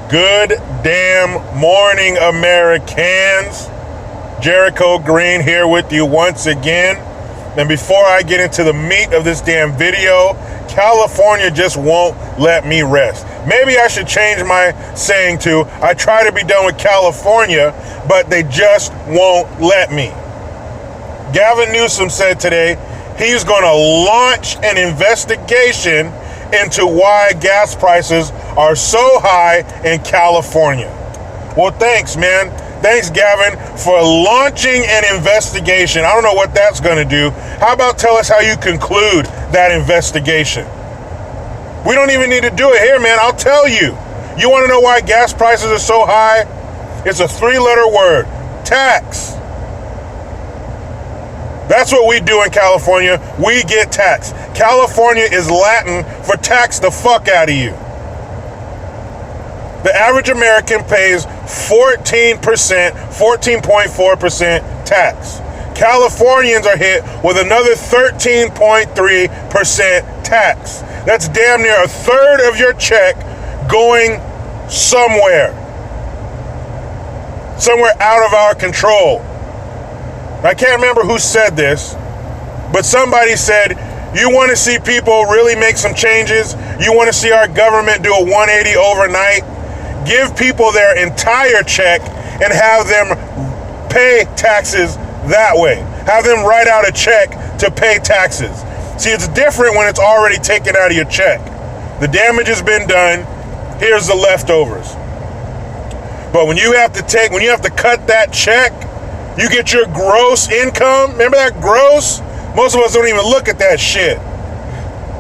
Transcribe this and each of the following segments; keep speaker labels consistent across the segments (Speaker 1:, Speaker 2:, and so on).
Speaker 1: Good damn morning, Americans. Jericho Green here with you once again. And before I get into the meat of this damn video, California just won't let me rest. Maybe I should change my saying to, I try to be done with California, but they just won't let me. Gavin Newsom said today he's going to launch an investigation into why gas prices are so high in California. Well, thanks, man. Thanks, Gavin, for launching an investigation. I don't know what that's going to do. How about tell us how you conclude that investigation? We don't even need to do it here, man. I'll tell you. You want to know why gas prices are so high? It's a 3-letter word: tax. That's what we do in California. We get taxed. California is Latin for tax the fuck out of you. The average American pays 14%, 14.4% tax. Californians are hit with another 13.3% tax. That's damn near a third of your check going somewhere out of our control. I can't remember who said this, but somebody said, you want to see people really make some changes? You want to see our government do a 180 overnight? Give people their entire check and have them pay taxes that way. Have them write out a check to pay taxes. See, it's different when it's already taken out of your check. The damage has been done. Here's the leftovers. But when you have to cut that check, you get your gross income. Remember that gross? Most of us don't even look at that shit.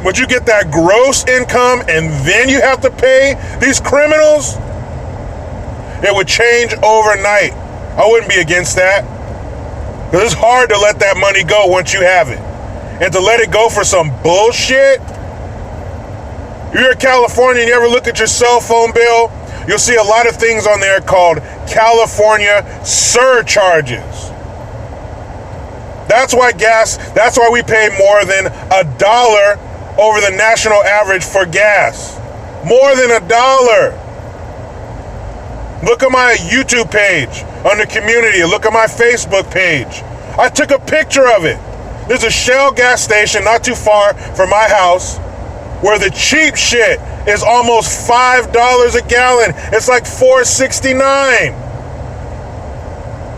Speaker 1: But you get that gross income and then you have to pay these criminals? It would change overnight. I wouldn't be against that. Because it's hard to let that money go once you have it. And to let it go for some bullshit? If you're in California and you ever look at your cell phone bill, you'll see a lot of things on there called California surcharges. That's why we pay more than $1 over the national average for gas. More than $1. Look at my YouTube page under community. Look at my Facebook page. I took a picture of it. There's a Shell gas station not too far from my house where the cheap shit is almost $5 a gallon. It's like $4.69.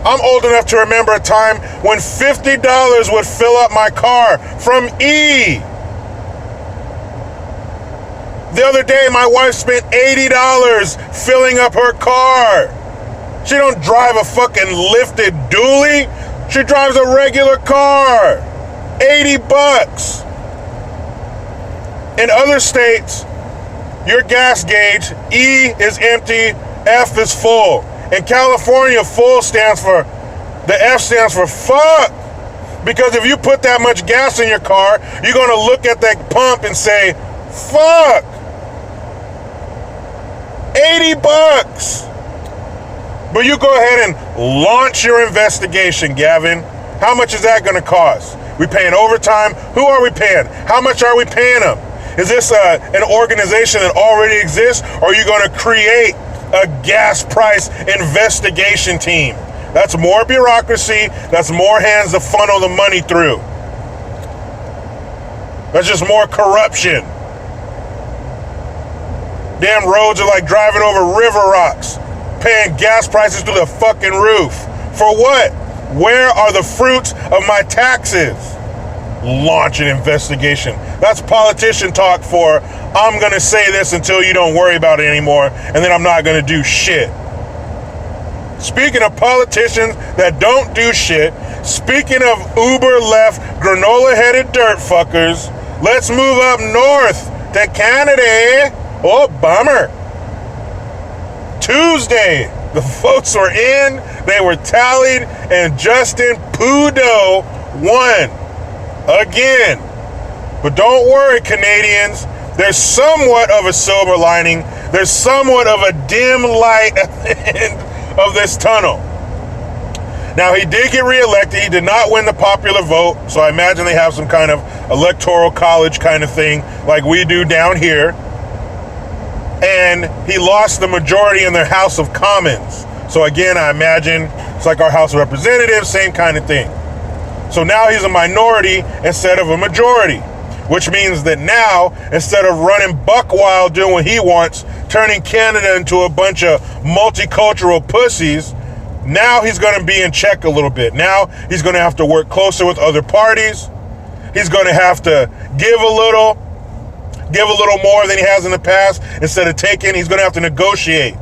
Speaker 1: I'm old enough to remember a time when $50 would fill up my car from E. The other day, my wife spent $80 filling up her car. She don't drive a fucking lifted dually. She drives a regular car. $80. In other states, your gas gauge, E is empty, F is full. In California, full stands for, the F stands for fuck. Because if you put that much gas in your car, you're going to look at that pump and say, fuck. $80. But you go ahead and launch your investigation, Gavin. How much is that going to cost? We paying overtime? Who are we paying? How much are we paying them? Is this an organization that already exists, or are you going to create a gas price investigation team? That's more bureaucracy. That's more hands to funnel the money through. That's just more corruption. Damn roads are like driving over river rocks, paying gas prices through the fucking roof. For what? Where are the fruits of my taxes? Launch an investigation. That's politician talk for, I'm going to say this until you don't worry about it anymore, and then I'm not going to do shit. Speaking of politicians that don't do shit, speaking of uber left, granola-headed dirt fuckers, let's move up north to Canada. Oh, bummer. Tuesday, the votes were in, they were tallied, and Justin Poodeau won. Again. But don't worry, Canadians. There's somewhat of a silver lining. There's somewhat of a dim light at the end of this tunnel. Now, he did get reelected. He did not win the popular vote, so I imagine they have some kind of electoral college kind of thing like we do down here. and he lost the majority in their House of Commons. So again, I imagine it's like our House of Representatives, same kind of thing. So now he's a minority instead of a majority, which means that now, instead of running buck wild doing what he wants, turning Canada into a bunch of multicultural pussies, now he's going to be in check a little bit. Now he's going to have to work closer with other parties. He's going to have to give a little more than he has in the past. Instead of taking, he's going to have to negotiate.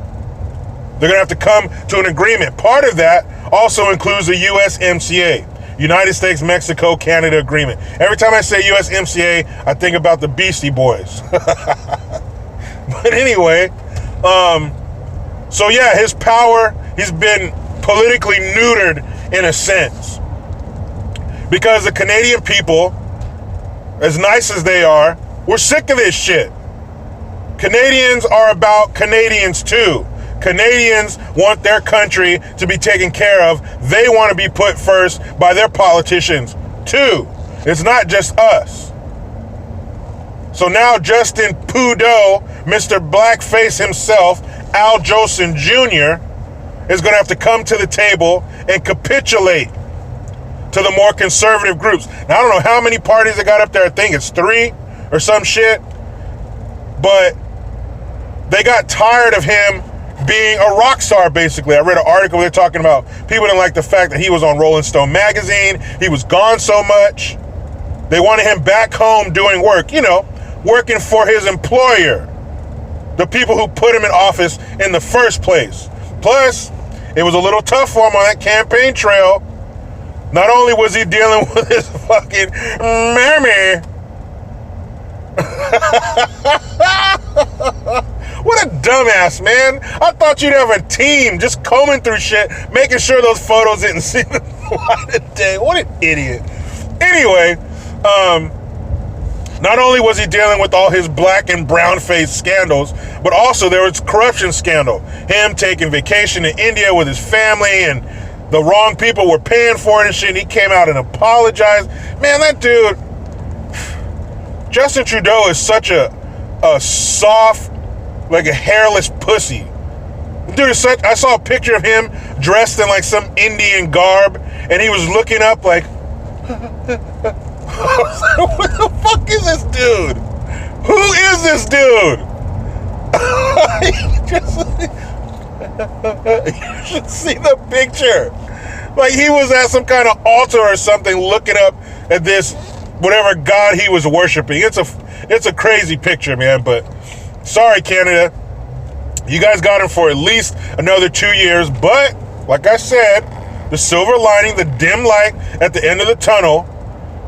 Speaker 1: They're going to have to come to an agreement. Part of that also includes the USMCA, United States, Mexico, Canada Agreement. Every time I say USMCA, I think about the Beastie Boys. But anyway, so yeah, his power, he's been politically neutered in a sense. Because the Canadian people, as nice as they are, we're sick of this shit. Canadians are about Canadians too. Canadians want their country to be taken care of. They want to be put first by their politicians too. It's not just us. So now Justin Poodeau, Mr. Blackface himself, Al Jolson Jr., is going to have to come to the table and capitulate to the more conservative groups. Now, I don't know how many parties they got up there. I think it's 3 or some shit. But they got tired of him being a rock star, basically. I read an article where they're talking about people didn't like the fact that he was on Rolling Stone magazine. He was gone so much. They wanted him back home doing work, working for his employer, the people who put him in office in the first place. Plus, it was a little tough for him on that campaign trail. Not only was he dealing with his fucking mammy. What a dumbass, man. I thought you'd have a team just combing through shit, making sure those photos didn't see the light of day. What an idiot. Anyway, not only was he dealing with all his black and brown face scandals, but also there was corruption scandal. Him taking vacation to India with his family, and the wrong people were paying for it and shit. And he came out and apologized. Man, that dude, Justin Trudeau, is such a soft, like a hairless pussy. Dude is such. I saw a picture of him dressed in like some Indian garb, and he was looking up like, what the fuck is this dude? Who is this dude? You should see the picture. Like he was at some kind of altar or something, looking up at this whatever god he was worshiping. It's a crazy picture, man. But sorry, Canada, you guys got him for at least another 2 years. But like I said, the silver lining, the dim light at the end of the tunnel.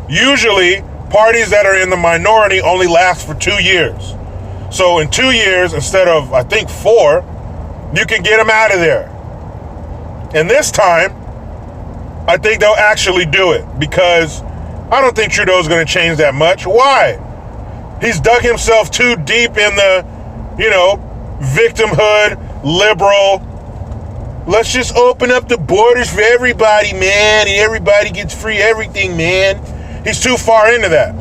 Speaker 1: Usually, parties that are in the minority only last for 2 years. So in 2 years, instead of, I think, 4, you can get them out of there. And this time, I think they'll actually do it, because I don't think Trudeau's going to change that much. Why? He's dug himself too deep in the, victimhood, liberal. Let's just open up the borders for everybody, man, and everybody gets free everything, man. He's too far into that.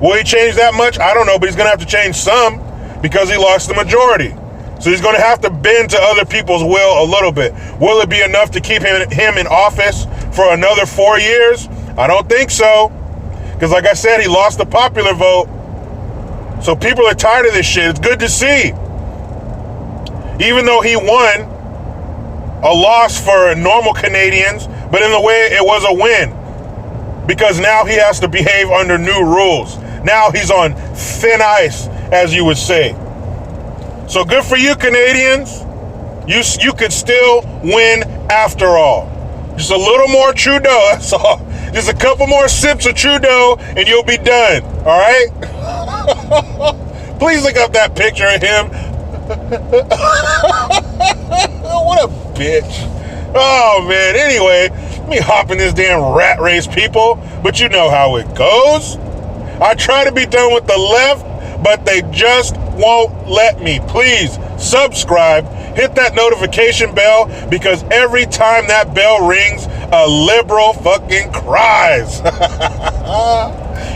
Speaker 1: Will he change that much? I don't know, but he's going to have to change some because he lost the majority. So he's going to have to bend to other people's will a little bit. Will it be enough to keep him in office for another 4 years? I don't think so. Because like I said, he lost the popular vote. So people are tired of this shit. It's good to see. Even though he won, a loss for normal Canadians, but in a way it was a win. Because now he has to behave under new rules. Now he's on thin ice, as you would say. So good for you, Canadians. You could still win after all. Just a little more Trudeau, that's all. Just a couple more sips of Trudeau and you'll be done, all right? Please look up that picture of him. What a bitch. Oh, man. Anyway, let me hop in this damn rat race, people. But you know how it goes. I try to be done with the left, but they just won't let me. Please subscribe, hit that notification bell, because every time that bell rings, a liberal fucking cries.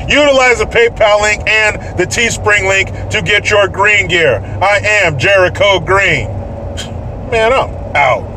Speaker 1: Utilize the PayPal link and the Teespring link to get your green gear. I am Jericho Green. Man, I'm out.